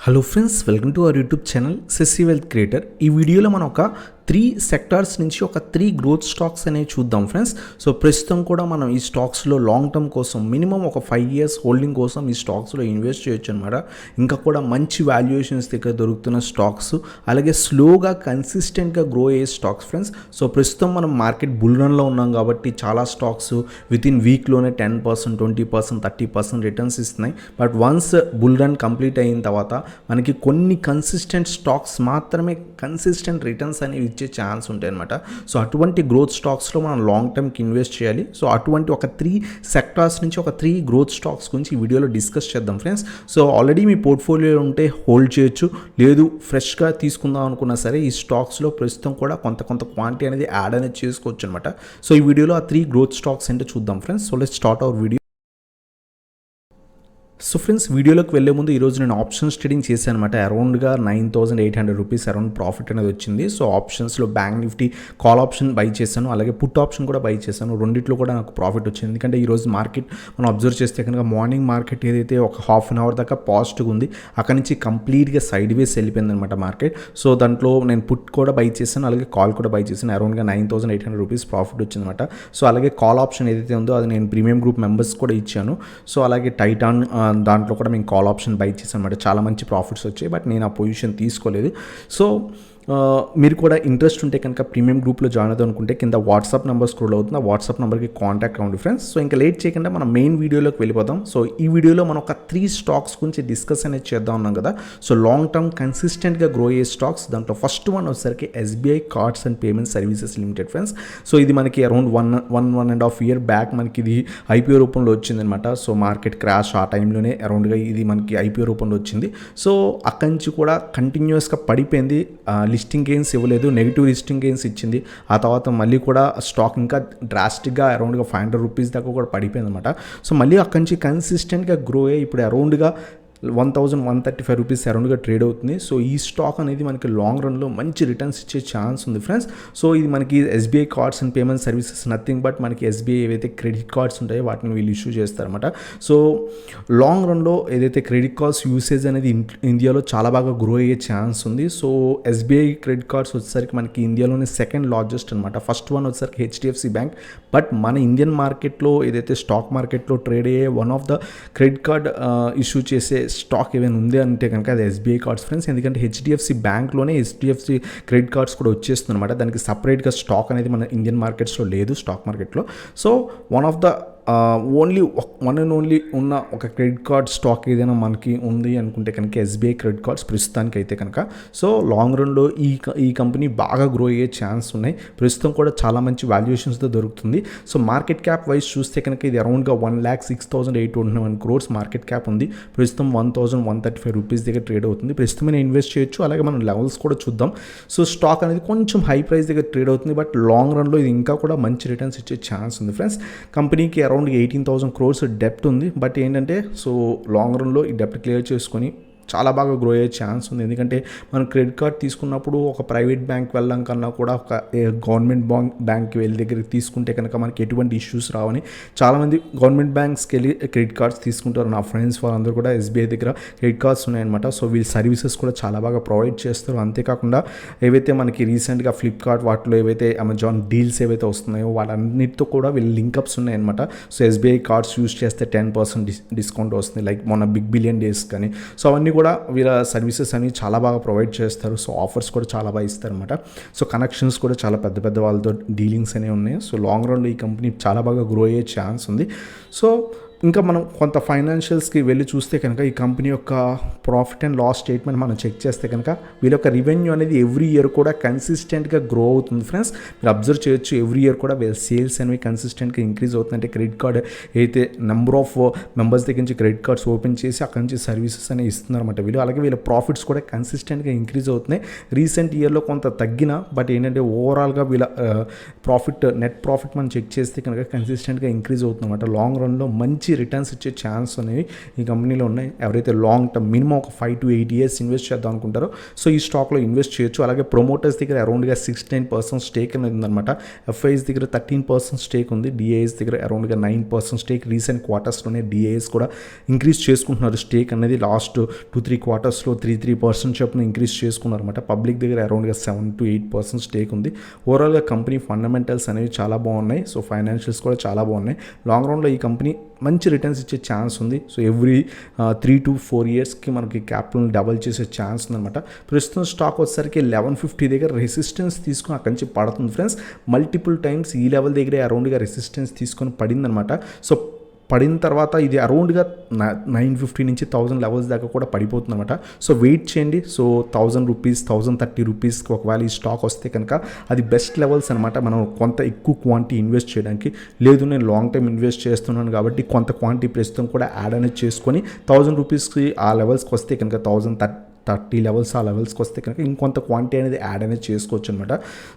Hello friends, welcome to our YouTube channel సెస్సీ wealth creator. ఈ వీడియోలో మనం ఒక 3 సెక్టార్స్ నుంచి ఒక 3 గ్రోత్ స్టాక్స్ అనేవి చూద్దాం ఫ్రెండ్స్. సో ప్రస్తుతం కూడా మనం ఈ స్టాక్స్లో లాంగ్ టర్మ్ కోసం మినిమం ఒక 5 ఇయర్స్ హోల్డింగ్ కోసం ఈ స్టాక్స్లో ఇన్వెస్ట్ చేయొచ్చు అనమాట. ఇంకా కూడా మంచి వాల్యుయేషన్స్ దగ్గర దొరుకుతున్న స్టాక్స్, అలాగే స్లోగా కన్సిస్టెంట్గా గ్రో అయ్యే స్టాక్స్ ఫ్రెండ్స్. సో ప్రస్తుతం మనం మార్కెట్ బుల్ రన్లో ఉన్నాం కాబట్టి చాలా స్టాక్స్ విత్ ఇన్ వీక్లోనే 10%, 20%, 30% రిటర్న్స్ ఇస్తున్నాయి. But once bull run complete అయిన తర్వాత మనకి కొన్ని కన్సిస్టెంట్ స్టాక్స్ మాత్రమే కన్సిస్టెంట్ రిటర్న్స్ అనేవి ఇచ్చే ఛాన్స్ ఉంటాయి అనమాట. సో అటువంటి గ్రోత్ స్టాక్స్లో మనం లాంగ్ టర్మ్కి ఇన్వెస్ట్ చేయాలి. సో అటువంటి ఒక 3 సెక్టార్స్ నుంచి ఒక 3 గ్రోత్ స్టాక్స్ గురించి ఈ వీడియోలో డిస్కస్ చేద్దాం ఫ్రెండ్స్. సో ఆల్రెడీ మీ పోర్ట్ఫోలియో ఉంటే హోల్డ్ చేయొచ్చు, లేదు ఫ్రెష్గా తీసుకుందాం అనుకున్నా సరే ఈ స్టాక్స్లో ప్రస్తుతం కూడా కొంత క్వాంటిటీ అనేది యాడ్ అనేది చేసుకోవచ్చు అనమాట. సో ఈ వీడియోలో ఆ 3 గ్రోత్ స్టాక్స్ ఏంటో చూద్దాం friends. So let's start our video. So friends, వీడియోలోకి వెళ్ళే ముందు ఈరోజు నేను ఆప్షన్స్ ట్రేడింగ్ చేశాను అనమాట. అరౌండ్గా 9,800 రూపీస్ అరౌండ్ ప్రాఫిట్ అనేది వచ్చింది. సో ఆప్షన్స్లో bank Nifty call option by చేశాను, అలాగే పుట్ ఆప్షన్ కూడా బై చేశాను. రెండిట్లో కూడా నాకు ప్రాఫిట్ వచ్చింది. ఎందుకంటే ఈరోజు మార్కెట్ మనం అబ్జర్వ్ చేస్తే కనుక మార్నింగ్ మార్కెట్ ఏదైతే ఒక హాఫ్ అన్ అవర్ దాకా పాజిటివ్గా ఉంది, అక్కడి నుంచి కంప్లీట్గా సైడ్ వేస్ వెళ్ళిపోయింది అనమాట మార్కెట్. సో దాంట్లో నేను పుట్ కూడా బై చేశాను, అలాగే కాల్ కూడా బై చేశాను. అరౌండ్గా 9,800 రూపీస్ ప్రాఫిట్ వచ్చిందన్నమాట. సో అలాగే కాల్ ఆప్షన్ ఏదైతే ఉందో అది నేను ప్రీమియం గ్రూప్ మెంబర్స్ కూడా ఇచ్చాను. సో అలాగే టైటాన్ దాంట్లో కూడా మేము కాల్ ఆప్షన్ బై చేసాం అనమాట. చాలా మంచి ప్రాఫిట్స్ వచ్చాయి, బట్ నేను ఆ పొజిషన్ తీసుకోలేదు. సో మీరు కూడా ఇంట్రెస్ట్ ఉంటే కనుక ప్రీమియం గ్రూప్లో జాయిన్ అవుదాం అనుకుంటే కింద వాట్సాప్ నెంబర్ స్క్రోల్ అవుతుంది, ఆ వాట్సాప్ నెంబర్కి కాంటాక్ట్ అవ్వండి ఫ్రెండ్స్. సో ఇంకా లేట్ చేయకుండా మనం మెయిన్ వీడియోలోకి వెళ్ళిపోదాం. సో ఈ వీడియోలో మనం ఒక 3 స్టాక్స్ గురించి డిస్కస్ అనేది చేద్దాం ఉన్నాం కదా. సో లాంగ్ టర్మ్ కన్సిస్టెంట్గా గ్రో అయ్యే స్టాక్స్. దాంట్లో ఫస్ట్ వన్ వచ్చేసరికి SBI cards and payment services limited friends. So ఇది మనకి అరౌండ్ 1.5 ఇయర్ బ్యాక్ మనకి ఇది ఐపీఓ రూపంలో వచ్చిందనమాట. సో మార్కెట్ క్రాష్ ఆ టైంలోనే అరౌండ్గా ఇది మనకి ఐపీఓ రూపంలో వచ్చింది. సో అక్కడి నుంచి కూడా కంటిన్యూస్గా పడిపోయింది. లిస్టింగ్ గెయిన్స్ ఇవ్వలేదు, నెగిటివ్ లిస్టింగ్ గెయిన్స్ ఇచ్చింది. ఆ తర్వాత మళ్ళీ కూడా స్టాక్ ఇంకా డ్రాస్టిక్గా అరౌండ్గా 500 రూపీస్ దాకా కూడా పడిపోయింది అనమాట. సో మళ్ళీ అక్కడి నుంచి కన్సిస్టెంట్గా గ్రో అయ్యి ఇప్పుడు అరౌండ్గా 1,135 రూపీస్ అరౌండ్గా ట్రేడ్ అవుతుంది. సో ఈ స్టాక్ అనేది మనకి లాంగ్ రన్లో మంచి రిటర్న్స్ ఇచ్చే ఛాన్స్ ఉంది ఫ్రెండ్స్. సో ఇది మనకి SBI cards and payment services nothing but మనకి ఎస్బీఐ ఏవైతే క్రెడిట్ కార్డ్స్ ఉంటాయో వాటిని వీళ్ళు ఇష్యూ చేస్తారన్నమాట. సో లాంగ్ రన్లో ఏదైతే క్రెడిట్ కార్డ్స్ యూసేజ్ అనేది ఇండియాలో చాలా బాగా గ్రో అయ్యే ఛాన్స్ ఉంది. సో ఎస్బీఐ క్రెడిట్ కార్డ్స్ వచ్చేసరికి మనకి ఇండియాలోనే సెకండ్ లార్జెస్ట్ అనమాట. ఫస్ట్ వన్ వచ్చేసరికి హెచ్డిఎఫ్సి బ్యాంక్. బట్ మన ఇండియన్ మార్కెట్లో ఏదైతే స్టాక్ మార్కెట్లో ట్రేడ్ అయ్యే one of the credit card issue చేసే స్టాక్ ఏమైనా ఉంది అంటే కనుక అది ఎస్బీఐ కార్డ్స్ ఫ్రెండ్స్. ఎందుకంటే హెచ్డిఎఫ్సి బ్యాంక్లోనే హెచ్డిఎఫ్సి క్రెడిట్ కార్డ్స్ కూడా వచ్చేస్తుంది అనమాట. దానికి సపరేట్గా స్టాక్ అనేది మన ఇండియన్ మార్కెట్స్లో లేదు, స్టాక్ మార్కెట్లో. So one of the only one and only ఉన్న ఒక క్రెడిట్ కార్డ్ స్టాక్ ఏదైనా మనకి ఉంది అనుకుంటే కనుక ఎస్బీఐ క్రెడిట్ కార్డ్స్ ప్రస్తుతానికి అయితే కనుక. సో లాంగ్ రన్లో ఈ కంపెనీ బాగా గ్రో అయ్యే ఛాన్స్ ఉన్నాయి. ప్రస్తుతం కూడా చాలా మంచి వాల్యుయేషన్స్తో దొరుకుతుంది. సో మార్కెట్ క్యాప్ వైజ్ చూస్తే కనుక ఇది అరౌండ్గా 1,06,821 crores మార్కెట్ క్యాప్ ఉంది. ప్రస్తుతం 1,135 రూపీస్ దగ్గర ట్రేడ్ అవుతుంది. ప్రస్తుతమే ఇన్వెస్ట్ చేయొచ్చు, అలాగే మనం లెవెల్స్ కూడా చూద్దాం. సో స్టాక్ అనేది కొంచెం హై ప్రైస్ దగ్గర ట్రేడ్ అవుతుంది, బట్ లాంగ్ రన్లో ఇది ఇంకా కూడా మంచి రిటర్న్స్ ఇచ్చే ఛాన్స్ ఉంది ఫ్రెండ్స్. కంపెనీకి అరౌండ్ 18,000 crores డెప్ట్ ఉంది. బట్ ఏంటంటే సో లాంగ్ రన్లో ఈ డెప్ట్ క్లియర్ చేసుకొని చాలా బాగా గ్రో అయ్యే ఛాన్స్ ఉంది. ఎందుకంటే మనం క్రెడిట్ కార్డ్ తీసుకున్నప్పుడు ఒక ప్రైవేట్ బ్యాంక్ వెళ్ళడం కన్నా కూడా ఒక గవర్నమెంట్ బ్యాంక్కి వెళ్ళి దగ్గరికి తీసుకుంటే కనుక మనకి ఎటువంటి ఇష్యూస్ రావని చాలామంది గవర్నమెంట్ బ్యాంక్స్కి వెళ్ళి క్రెడిట్ కార్డ్స్ తీసుకుంటారు. నా ఫ్రెండ్స్ వాళ్ళందరూ కూడా ఎస్బీఐ దగ్గర క్రెడిట్ కార్డ్స్ ఉన్నాయన్నమాట. సో వీళ్ళ సర్వీసెస్ కూడా చాలా బాగా ప్రొవైడ్ చేస్తారు. అంతేకాకుండా ఏవైతే మనకి రీసెంట్గా ఫ్లిప్కార్ట్ వాటిలో ఏవైతే అమెజాన్ డీల్స్ ఏవైతే వస్తున్నాయో వాళ్ళన్నిటితో కూడా వీళ్ళు లింకప్స్ ఉన్నాయన్నమాట. సో ఎస్బీఐ కార్డ్స్ యూస్ చేస్తే 10% డిస్కౌంట్ వస్తుంది, లైక్ మొన్న బిగ్ బిలియన్ డేస్ కానీ. సో అవన్నీ కూడా వీళ్ళ సర్వీసెస్ అనేవి చాలా బాగా ప్రొవైడ్ చేస్తారు. సో ఆఫర్స్ కూడా చాలా బాగా ఇస్తారనమాట. సో కనెక్షన్స్ కూడా చాలా పెద్ద పెద్ద వాళ్ళతో డీలింగ్స్ అనేవి ఉన్నాయి. సో లాంగ్ రన్లో ఈ కంపెనీ చాలా బాగా గ్రో అయ్యే ఛాన్స్ ఉంది. సో ఇంకా మనం కొంత ఫైనాన్షియల్స్కి వెళ్ళి చూస్తే కనుక ఈ కంపెనీ యొక్క ప్రాఫిట్ అండ్ లాస్ స్టేట్మెంట్ మనం చెక్ చేస్తే కనుక వీళ్ళ యొక్క రెవెన్యూ అనేది ఎవ్రీ ఇయర్ కూడా కన్సిస్టెంట్గా గ్రో అవుతుంది ఫ్రెండ్స్. మీరు అబ్జర్వ్ చేయొచ్చు, ఎవ్రీ ఇయర్ కూడా వీళ్ళ సేల్స్ అనేవి కన్సిస్టెంట్గా ఇంక్రీజ్ అవుతుంది. అంటే క్రెడిట్ కార్డ్ అయితే నెంబర్ ఆఫ్ మెంబర్స్ దగ్గర నుంచి క్రెడిట్ కార్డ్స్ ఓపెన్ చేసి అక్కడి నుంచి సర్వీసెస్ అనేవి ఇస్తున్నారన్నమాట వీళ్ళు. అలాగే వీళ్ళ ప్రాఫిట్స్ కూడా కన్సిస్టెంట్గా ఇంక్రీజ్ అవుతున్నాయి. రీసెంట్ ఇయర్లో కొంత తగ్గిన, బట్ ఏంటంటే ఓవరాల్గా వీళ్ళ నెట్ ప్రాఫిట్ మనం చెక్ చేస్తే కనుక కన్సిస్టెంట్గా ఇంక్రీజ్ అవుతుంది అనమాట. లాంగ్ రన్లో మంచి రిటర్న్స్ ఇచ్చే ఛాన్స్ అనేవి ఈ కంపెనీలో ఉన్నాయి. ఎవరైతే లాంగ్ టర్మ్ మినిమం ఒక 5 to 8 years ఇన్వెస్ట్ చేద్దాం అనుకుంటారో సో ఈ స్టాక్లో ఇన్వెస్ట్ చేయొచ్చు. అలాగే ప్రమోటర్స్ దగ్గర అరౌండ్గా 69% స్టేక్ అనేది ఉందన్నమాట. ఎఫ్ఐఎస్ దగ్గర 13% స్టేక్ ఉంది. డిఐఎస్ దగ్గర అరౌండ్గా 9% స్టేక్. రీసెంట్ క్వార్టర్స్లోనే డిఐఎస్ కూడా ఇంక్రీజ్ చేసుకుంటున్నారు స్టేక్ అనేది. లాస్ట్ 2-3 క్వార్టర్స్లో 3% చొప్పున ఇంక్రీజ్ చేసుకున్నారు అనమాట. పబ్లిక్ దగ్గర అరౌండ్గా 7 to 8% స్టేక్ ఉంది. ఓవరాల్గా కంపెనీ ఫండమెంటల్స్ అనేవి చాలా బాగున్నాయి. సో ఫైనాన్షియల్స్ కూడా చాలా బాగున్నాయి. లాంగ్ రన్లో ఈ కంపెనీ మంచి రిటర్న్స్ ఇచ్చే ఛాన్స్ ఉంది. సో ఎవ్రీ 3 to 4 yearsకి మనకి క్యాపిటల్ని డబల్ చేసే ఛాన్స్ ఉందన్నమాట. ప్రస్తుతం స్టాక్ వచ్చేసరికి 1150 దగ్గర రెసిస్టెన్స్ తీసుకుని అక్కడి నుంచి పడుతుంది ఫ్రెండ్స్. మల్టిపుల్ టైమ్స్ ఈ లెవెల్ దగ్గరే అరౌండ్గా రెసిస్టెన్స్ తీసుకొని పడిందనమాట. సో పడిన తర్వాత ఇది అరౌండ్గా 950 నుంచి 1000 లెవెల్స్ దాకా కూడా పడిపోతుంది అనమాట. సో వెయిట్ చేయండి. సో 1000 రూపీస్ 1030 రూపీస్కి ఒకవేళ ఈ స్టాక్ వస్తే కనుక అది బెస్ట్ లెవెల్స్ అనమాట. మనం కొంత ఎక్కువ క్వాంటిటీ ఇన్వెస్ట్ చేయడానికి. లేదు నేను లాంగ్ టైం ఇన్వెస్ట్ చేస్తున్నాను కాబట్టి కొంత క్వాంటిటీ ప్రస్తుతం కూడా యాడ్ అనేది చేసుకొని 1000 రూపీస్కి ఆ లెవెల్స్కి వస్తే కనుక 1030 లెవెల్స్ ఆ లెవెల్స్కి వస్తే కనుక ఇంకొంత క్వాంటిటీ అనేది యాడ్ అనేది చేసుకోవచ్చు అనమాట.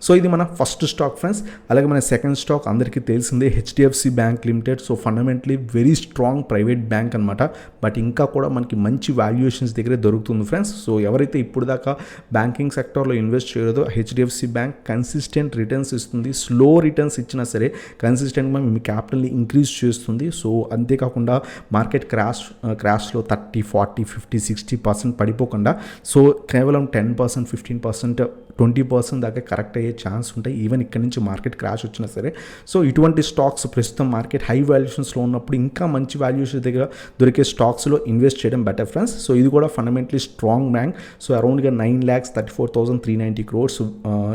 సో ఇది మన ఫస్ట్ స్టాక్ ఫ్రెండ్స్. అలాగే మన సెకండ్ స్టాక్ అందరికీ తెలిసిందే HDFC bank limited. So fundamentally very strong private bank అనమాట. బట్ ఇంకా కూడా మనకి మంచి వాల్యుయేషన్స్ దగ్గరే దొరుకుతుంది ఫ్రెండ్స్. సో ఎవరైతే ఇప్పుడు దాకా బ్యాంకింగ్ సెక్టర్లో ఇన్వెస్ట్ చేయలేదో హెచ్డిఎఫ్సి బ్యాంక్ కన్సిస్టెంట్ రిటర్న్స్ ఇస్తుంది. స్లో రిటర్న్స్ ఇచ్చినా సరే కన్సిస్టెంట్గా మీ క్యాపిటల్ని ఇంక్రీజ్ చేస్తుంది. సో అంతేకాకుండా మార్కెట్ క్రాష్లో 30, 40, 50, 60% పడిపోకుండా సో కేవలం 10%, 15%, 20% దాకా కరెక్ట్ అయ్యే ఛాన్స్ ఉంటాయి ఈవెన్ ఇక్కడ నుంచి మార్కెట్ క్రాష్ వచ్చినా సరే. సో ఇటువంటి స్టాక్స్ ప్రస్తుతం మార్కెట్ హై వాల్యుయేషన్స్లో ఉన్నప్పుడు ఇంకా మంచి వాల్యుయేషన్ దగ్గర దొరికే స్టాక్స్లో ఇన్వెస్ట్ చేయడం బెటర్ ఫ్రెండ్స్. సో ఇది కూడా ఫండమెంటలీ స్ట్రాంగ్ బ్యాంక్. సో అరౌండ్గా 9,34,390 crores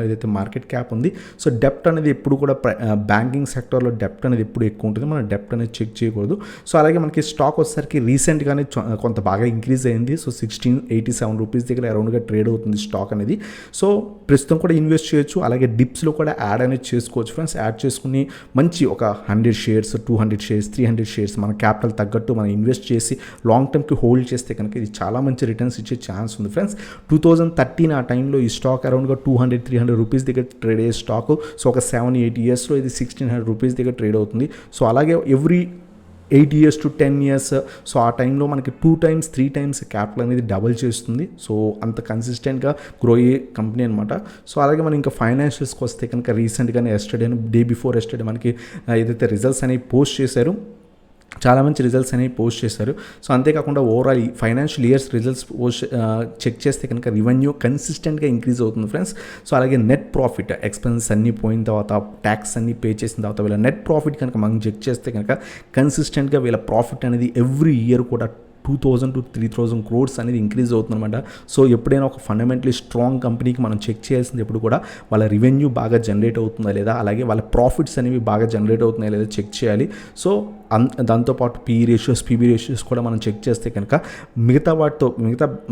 ఏదైతే మార్కెట్ క్యాప్ ఉంది. సో డెప్ట్ అనేది ఎప్పుడు కూడా బ్యాంకింగ్ సెక్టర్లో డెప్ట్ అనేది ఎప్పుడు ఎక్కువ ఉంటుంది. మనం డెప్ట్ అనేది చెక్ చేయకూడదు. సో అలాగే మనకి స్టాక్ వచ్చేసరికి రీసెంట్గానే కొంత బాగా ఇంక్రీజ్ అయింది. సో 1687 రూపీస్ దగ్గర అరౌండ్గా ట్రేడ్ అవుతుంది స్టాక్ అనేది. సో ప్రస్తుతం కూడా ఇన్వెస్ట్ చేయొచ్చు. అలాగే డిప్స్లో కూడా యాడ్ అనేది చేసుకోవచ్చు ఫ్రెండ్స్. యాడ్ చేసుకుని మంచి ఒక 100 shares, 200 shares, 300 shares మన క్యాపిటల్ తగ్గట్టు మనం ఇన్వెస్ట్ చేసి లాంగ్ టర్మ్కి హోల్డ్ చేస్తే కనుక ఇది చాలా మంచి రిటర్న్స్ ఇచ్చే ఛాన్స్ ఉంది ఫ్రెండ్స్. 2013 ఆ టైంలో ఈ స్టాక్ అరౌండ్గా 200-300 రూపీస్ దగ్గర ట్రేడ్ అయ్యే స్టాక్. సో ఒక 7-8 yearsలో ఇది 1600 రూపీస్ దగ్గర ట్రేడ్ అవుతుంది. సో అలాగే every 8 years to 10 years so ఆ టైంలో మనకి 2 times 3 times క్యాపిటల్ అనేది డబల్ చేస్తుంది. సో అంత కన్సిస్టెంట్గా గ్రో అయ్యే కంపెనీ అనమాట. సో అలాగే మనం ఇంకా ఫైనాన్షియల్స్కి వస్తే కనుక రీసెంట్గానే డే బిఫోర్ ఎస్టర్డే మనకి ఏదైతే రిజల్ట్స్ అనేవి పోస్ట్ చేశారు చాలా మంచి రిజల్ట్స్ అనేవి పోస్ట్ చేశారు. సో అంతేకాకుండా overall financial years results check చేస్తే కనుక రెవెన్యూ కన్సిస్టెంట్గా ఇంక్రీజ్ అవుతుంది ఫ్రెండ్స్. సో అలాగే నెట్ ప్రాఫిట్ ఎక్స్పెన్సెస్ అన్నీ పోయిన తర్వాత ట్యాక్స్ అన్నీ పే చేసిన తర్వాత వీళ్ళ నెట్ ప్రాఫిట్ కనుక మనం చెక్ చేస్తే కనుక కన్సిస్టెంట్గా వీళ్ళ ప్రాఫిట్ అనేది ఎవ్రీ ఇయర్ కూడా 2,000 to 3,000 crores అనేది ఇంక్రీజ్ అవుతుందన్నమాట. సో ఎప్పుడైనా ఒక ఫండమెంటలీ స్ట్రాంగ్ కంపెనీకి మనం చెక్ చేయాల్సింది ఎప్పుడు కూడా వాళ్ళ రెవెన్యూ బాగా జనరేట్ అవుతుందా లేదా, అలాగే వాళ్ళ ప్రాఫిట్స్ అనేవి బాగా జనరేట్ అవుతున్నాయా లేదా చెక్ చేయాలి. సో దాంతోపాటు పీబీ రేషియోస్ కూడా మనం చెక్ చేస్తే కనుక మిగతా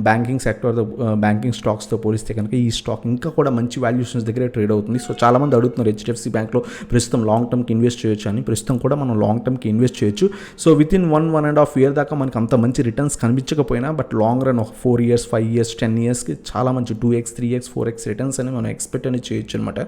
బ్యాంకింగ్ సెక్టర్తో బ్యాంకింగ్ స్టాక్స్తో పోలిస్తే కనుక ఈ స్టాక్ ఇంకా కూడా మంచి వాల్యుయేషన్స్ దగ్గర ట్రేడ్ అవుతుంది. సో చాలామంది అడుగుతున్నారు హెచ్డిఎఫ్సి బ్యాంక్లో ప్రస్తుతం లాంగ్ టర్మ్కి ఇన్వెస్ట్ చేయొచ్చు అని. ప్రస్తుతం కూడా మనం లాంగ్ టర్మ్కి ఇన్వెస్ట్ చేయొచ్చు. సో వితిన్ 1.5 year దాకా మనకు అంత మంచి రిటర్న్స్ కనిపించకపోయినా బట్ లాంగ్ రన్ ఒక 4 years, 5 years, 10 yearsకి చాలా మంచి 2x, 3x, 4x రిటర్న్స్ అని మనం ఎక్స్పెక్ట్ అనేది చేయొచ్చు అనమాట.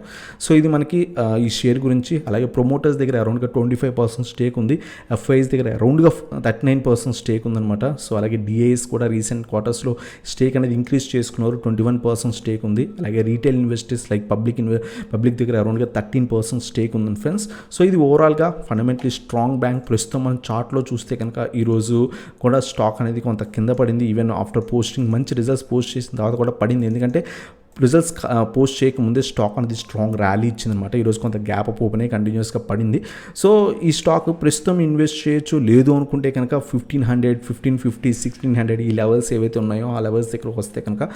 సో ఇది మనకి ఈ షేర్ గురించి. అలాగే ప్రమోటర్స్ దగ్గర అరౌండ్గా 25% స్టేక్ ఉంది. ఎఫ్ఐఎస్ దగ్గర అరౌండ్గా 39% స్టేక్ ఉందన్నమాట. సో అలాగే డిఐఎస్ కూడా రీసెంట్ క్వార్టర్స్లో స్టేక్ అనేది ఇంక్రీజ్ చేసుకున్నారు, 21% స్టేక్ ఉంది. అలాగే రీటైల్ ఇన్వెస్టర్స్ లైక్ పబ్లిక్ దగ్గర అరౌండ్గా 13% స్టేక్ ఉంది ఫ్రెండ్స్. సో ఇది ఓవరాల్గా ఫండమెంటలీ స్ట్రాంగ్ బ్యాంక్. ప్రస్తుతం మనం చార్ట్లో చూస్తే కనుక ఈరోజు కూడా స్టాక్ అనేది కొంత కింద పడింది. ఈవెన్ ఆఫ్టర్ పోస్టింగ్ మంచి రిజల్ట్స్ పోస్ట్ చేసిన తర్వాత కూడా పడింది. ఎందుకంటే రిజల్ట్స్ పోస్ట్ చేయకముందే స్టాక్ అనేది స్ట్రాంగ్ ర్యాలీ ఇచ్చిందనమాట. ఈరోజు కొంత గ్యాప్ అప్ ఓపెన్ అయ్యి కంటిన్యూస్గా పడింది. సో ఈ స్టాక్ ప్రస్తుతం ఇన్వెస్ట్ చేయొచ్చు. లేదు అనుకుంటే కనుక 1500, 1550, 1600 ఈ లెవెల్స్ ఏవైతే ఉన్నాయో ఆ లెవెల్స్ దగ్గరకు వస్తే కనుక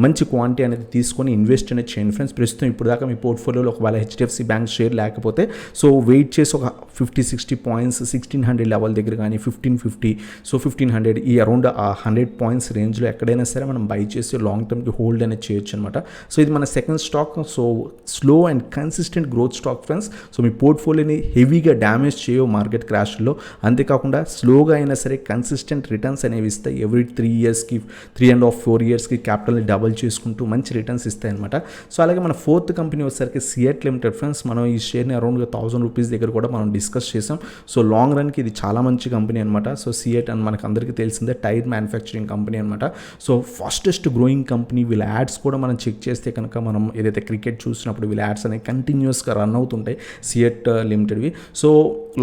మంచి క్వాంటిటీ అనేది తీసుకొని ఇన్వెస్ట్ అనేది చేయండి ఫ్రెండ్స్. ప్రస్తుతం ఇప్పుడు దాకా మీ పోర్ట్ఫోలియోలో ఒకవేళ హెచ్డిఎఫ్సి బ్యాంక్ షేర్ లేకపోతే సో వెయిట్ చేసి ఒక 50-60 పాయింట్స్ 1600 లెవెల్ దగ్గర కానీ 1550, సో 1500 ఈ అరౌండ్ 100 పాయింట్స్ రేంజ్లో ఎక్కడైనా సరే మనం బై చేసి లాంగ్ టర్మ్కి హోల్డ్ అనేది చేయొచ్చు అనమాట. సో ఇది మన second stock. So slow and consistent growth stock friends. So మీ పోర్ట్ఫోలియోని హెవీగా డ్యామేజ్ చేయవు మార్కెట్ క్రాష్లో. అంతేకాకుండా స్లోగా అయినా సరే కన్సిస్టెంట్ రిటర్న్స్ అనేవి ఇస్తాయి. ఎవ్రీ 3 ఇయర్స్కి 3.5-4 ఇయర్స్కి క్యాపిటల్ని డబల్ చేసుకుంటూ మంచి రిటర్న్స్ ఇస్తాయి అనమాట. సో అలాగే మన ఫోర్త్ కంపెనీ వచ్చేసరికి సిఎట్ లిమిటెడ్ ఫ్రెండ్స్. మనం ఈ షేర్ని అరౌండ్గా 1000 రూపీస్ దగ్గర కూడా మనం డిస్కస్ చేసాం. సో లాంగ్ రన్కి ఇది చాలా మంచి కంపెనీ అనమాట. సో సిఎట్ అని మనకు అందరికీ తెలిసిందే టైర్ మ్యానుఫ్యాక్చరింగ్ కంపెనీ అనమాట. So fastest growing company. వీళ్ళ యాడ్స్ కూడా మనం చెక్ చేస్తే కనుక మనం ఏదైతే క్రికెట్ చూసినప్పుడు వీళ్ళ యాడ్స్ అనేవి కంటిన్యూస్గా రన్ అవుతుంటాయి సిఎట్ లిమిటెడ్వి. సో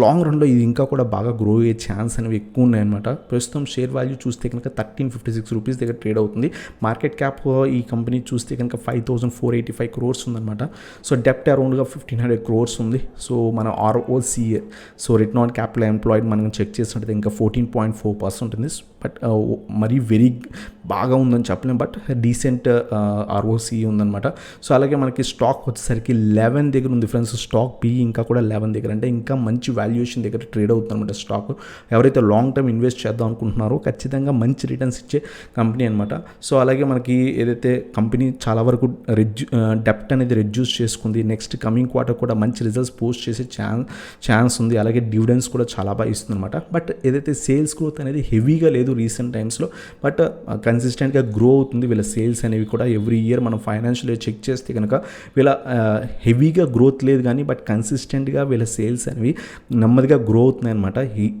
లాంగ్ రన్లో ఇది ఇంకా కూడా బాగా గ్రో అయ్యే ఛాన్స్ అనేవి ఎక్కువ ఉన్నాయన్నమాట. ప్రస్తుతం షేర్ వాల్యూ చూస్తే కనుక 1356 రూపీస్ దగ్గర ట్రేడ్ అవుతుంది. మార్కెట్ క్యాప్ ఈ కంపెనీ చూస్తే కనుక 5485 crores ఉందన్నమాట. సో డెప్ట్ అరౌండ్గా 1500 crores ఉంది. సో మన ROCE, so return on capital employed మనం చెక్ చేసినట్టు ఇంకా 14.4% ఉంటుంది. బట్ మరీ వెరీ బాగా ఉందని చెప్పలేం, బట్ డీసెంట్ ROCE ఉందన్నమాట. సో అలాగే మనకి స్టాక్ వచ్చేసరికి 11 దగ్గర ఉంది ఫ్రెండ్స్. స్టాక్ PE ఇంకా కూడా 11 దగ్గర, అంటే ఇంకా మంచి వాల్యుయేషన్ దగ్గర ట్రేడ్ అవుతుంది అనమాట స్టాక్. ఎవరైతే లాంగ్ టర్మ్ ఇన్వెస్ట్ చేద్దాం అనుకుంటున్నారో ఖచ్చితంగా మంచి రిటర్న్స్ ఇచ్చే కంపెనీ అనమాట. సో అలాగే మనకి ఏదైతే కంపెనీ చాలా వరకు డెప్ట్ అనేది రెడ్యూస్ చేసుకుంది. నెక్స్ట్ కమింగ్ క్వార్టర్ కూడా మంచి రిజల్ట్స్ పోస్ట్ చేసే ఛాన్స్ ఉంది. అలాగే డివిడెండ్స్ కూడా చాలా బాగా ఇస్తుంది అనమాట. బట్ ఏదైతే సేల్స్ గ్రోత్ అనేది హెవీగా లేదు రీసెంట్ టైమ్స్లో, బట్ కన్సిస్టెంట్గా గ్రో అవుతుంది వీళ్ళ సేల్స్ అనేవి కూడా. ఎవ్రీ ఇయర్ మనం ఫైనాన్షియల్ ఇయర్ చెక్ చేస్తే కనుక వీళ్ళ హెవీగా గ్రోత్ లేదు కానీ బట్ కన్సిస్టెంట్గా వీళ్ళ సేల్స్ అనేవి నెమ్మదిగా గ్రో అవుతున్నాయి అనమాట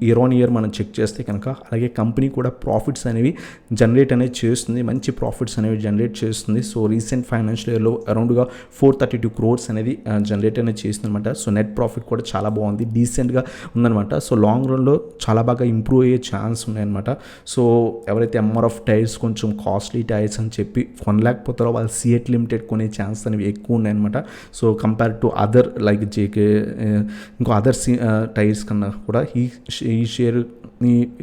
ఇయర్ ఆన్ ఇయర్ మనం చెక్ చేస్తే కనుక. అలాగే కంపెనీ కూడా ప్రాఫిట్స్ అనేవి జనరేట్ అనేది చేస్తుంది, మంచి ప్రాఫిట్స్ అనేవి జనరేట్ చేస్తుంది. సో రీసెంట్ ఫైనాన్షియల్ ఇయర్లో అరౌండ్గా 432 crores అనేది జనరేట్ అనేది చేస్తుంది అనమాట. సో నెట్ ప్రాఫిట్ కూడా చాలా బాగుంది, డీసెంట్గా ఉందన్నమాట. సో లాంగ్ రన్లో చాలా బాగా ఇంప్రూవ్ అయ్యే ఛాన్స్ ఉన్నాయన్నమాట. సో ఎవరైతే MRF టైర్స్ కొంచెం కాస్ట్లీ టైర్స్ అని చెప్పి కొనలేకపోతారో వాళ్ళు సిఎట్ లిమిటెడ్ కొనే ఛాన్స్ అనేవి ఎక్కువ ఉన్నాయన్నమాట. So compare to other like JK ఇంకో అదర్ టైర్స్ కన్నా కూడా ఈ షేర్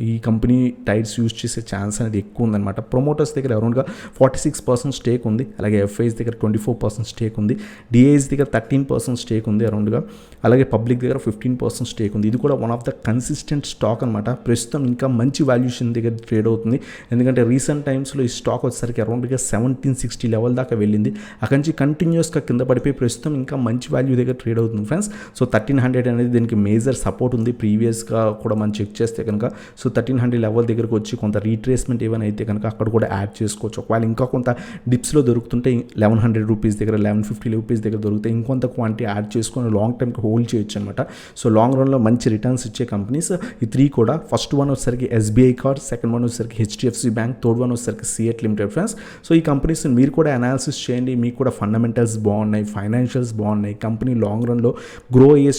ఈ కంపెనీ టైర్స్ యూజ్ చేసే ఛాన్స్ అనేది ఎక్కువ ఉందన్నమాట. ప్రమోటర్స్ దగ్గర అరౌండ్గా 46% స్టేక్ ఉంది. అలాగే FIs దగ్గర 24% స్టేక్ ఉంది. DIs దగ్గర 13% స్టేక్ ఉంది అరౌండ్గా. అలాగే పబ్లిక్ దగ్గర 15% స్టేక్ ఉంది. ఇది కూడా one of the consistent stock అనమాట. ప్రస్తుతం ఇంకా మంచి వాల్యుయేషన్ దగ్గర ట్రేడ్ అవుతుంది. ఎందుకంటే రీసెంట్ టైమ్స్లో ఈ స్టాక్ వచ్చేసరికి అరౌండ్గా 1760 లెవెల్ దాకా వెళ్ళింది. అక్కడి నుంచి కంటిన్యూస్గా కింద పడిపోయి ప్రస్తుతం ఇంకా మంచి వాల్యూ దగ్గర ట్రేడ్ అవుతుంది ఫ్రెండ్స్. సో 1300 అనేది దీనికి మేజర్ సపోర్ట్ ఉంది. ప్రీవియస్గా కూడా మనం చెక్ చేస్తే కనుక సో 1300 లెవెల్ దగ్గరకు వచ్చి కొంత రీట్రేస్మెంట్ ఏమైనా అయితే కనుక అక్కడ కూడా యాడ్ చేసుకోవచ్చు. ఒకవేళ ఇంకా కొంత డిప్స్లో దొరుకుతుంటే 1100 రూపీస్ దగ్గర 1150 రూపీస్ దగ్గర దొరికితే ఇంకొంత క్వాంటిటీ యాడ్ చేసుకొని లాంగ్ టైంకి హోల్డ్ చేయొచ్చు అనమాట. సో లాంగ్ రన్లో మంచి రిటర్న్స్ ఇచ్చే కంపెనీస్ ఈ 3 కూడా. ఫస్ట్ వన్ వచ్చేసరికి SBI కార్డ్, సెకండ్ వన్ వచ్చేసరికి HDFC బ్యాంక్, థర్డ్ వన్ వచ్చేసరికి సిఎట్ లిమిటెడ్ ఫ్రెండ్స్. సో ఈ కంపెనీస్ మీరు కూడా అనాలిసిస్ చేయండి. మీకు కూడా ఫండమెంటల్స్ బాగున్నాయి, ఫైనాన్షియల్స్ బాగున్నాయి, కంపెనీ లాంగ్ రన్లో గ్రో అయ్యే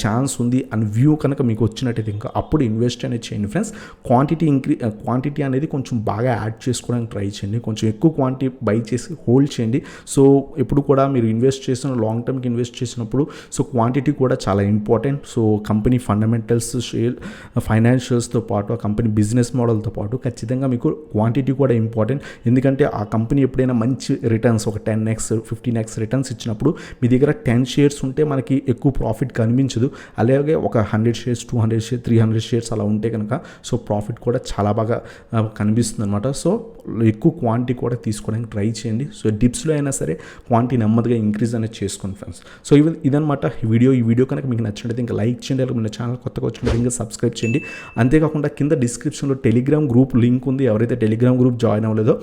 ఛాన్స్ ఉంది అని వ్యూ కనుక మీకు వచ్చినట్టయితే ఇంకా అప్పుడు ఇన్వెస్ట్ అనేది చేయండి ఫ్రెండ్స్. క్వాంటిటీ అనేది కొంచెం బాగా యాడ్ చేసుకోవడానికి ట్రై చేయండి. కొంచెం ఎక్కువ క్వాంటిటీ బై చేసి హోల్డ్ చేయండి. సో ఎప్పుడు కూడా మీరు ఇన్వెస్ట్ చేసిన లాంగ్ టర్మ్కి ఇన్వెస్ట్ చేసినప్పుడు సో క్వాంటిటీ కూడా చాలా important. So company fundamentals, share ఫైనాన్షియల్స్తో పాటు ఆ కంపెనీ బిజినెస్ మోడల్తో పాటు ఖచ్చితంగా మీకు క్వాంటిటీ కూడా ఇంపార్టెంట్. ఎందుకంటే ఆ కంపెనీ ఎప్పుడైనా మంచి రిటర్న్స్ ఒక 10x 15x రిటర్న్స్ ఇచ్చినప్పుడు మీ దగ్గర 10 షేర్స్ ఉంటే మనకి ఎక్కువ ప్రాఫిట్ కనిపించదు. అలాగే ఒక 100 షేర్స్ 200 షేర్స్ 300 షేర్స్ అలా ఉంటే కనుక సో ప్రాఫిట్ కూడా చాలా బాగా కనిపిస్తుంది అనమాట. సో ఎక్కువ క్వాంటిటీ కూడా తీసుకోవడానికి ట్రై చేయండి. సో డిప్స్లో అయినా సరే క్వాంటిటీ నెమ్మదిగా ఇంక్రీజ్ అనేది చేసుకోండి ఫ్రెండ్స్. సో ఇదనమాట ఈ వీడియో కనుక మీకు నచ్చినట్లయితే ఇంకా లైక్ చేయండి. అలాగే మన ఛానల్ కొత్తగా వచ్చినట్టు ఇంకా సబ్స్క్రైబ్ చేయండి. అంతేకాకుండా కింద డిస్క్రిప్షన్లో టెలిగ్రామ్ గ్రూప్ లింక్ ఉంది. ఎవరైతే టెలిగ్రామ్ గ్రూప్ జాయిన్ అవ్వలేదో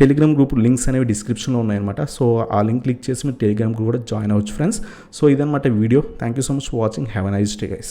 టెలిగ్రామ్ గ్రూప్ లింక్స్ అనేవి డిస్క్రిప్షన్లో ఉన్నాయన్నమాట. సో ఆ లింక్ క్లిక్ చేసి మీరు టెలిగ్రామ్ గ్రూప్ కూడా జాయిన్ అవ్వచ్చు ఫ్రెండ్స్. సో ఇదనమాట video. Thank you so much for watching. Have a nice day guys.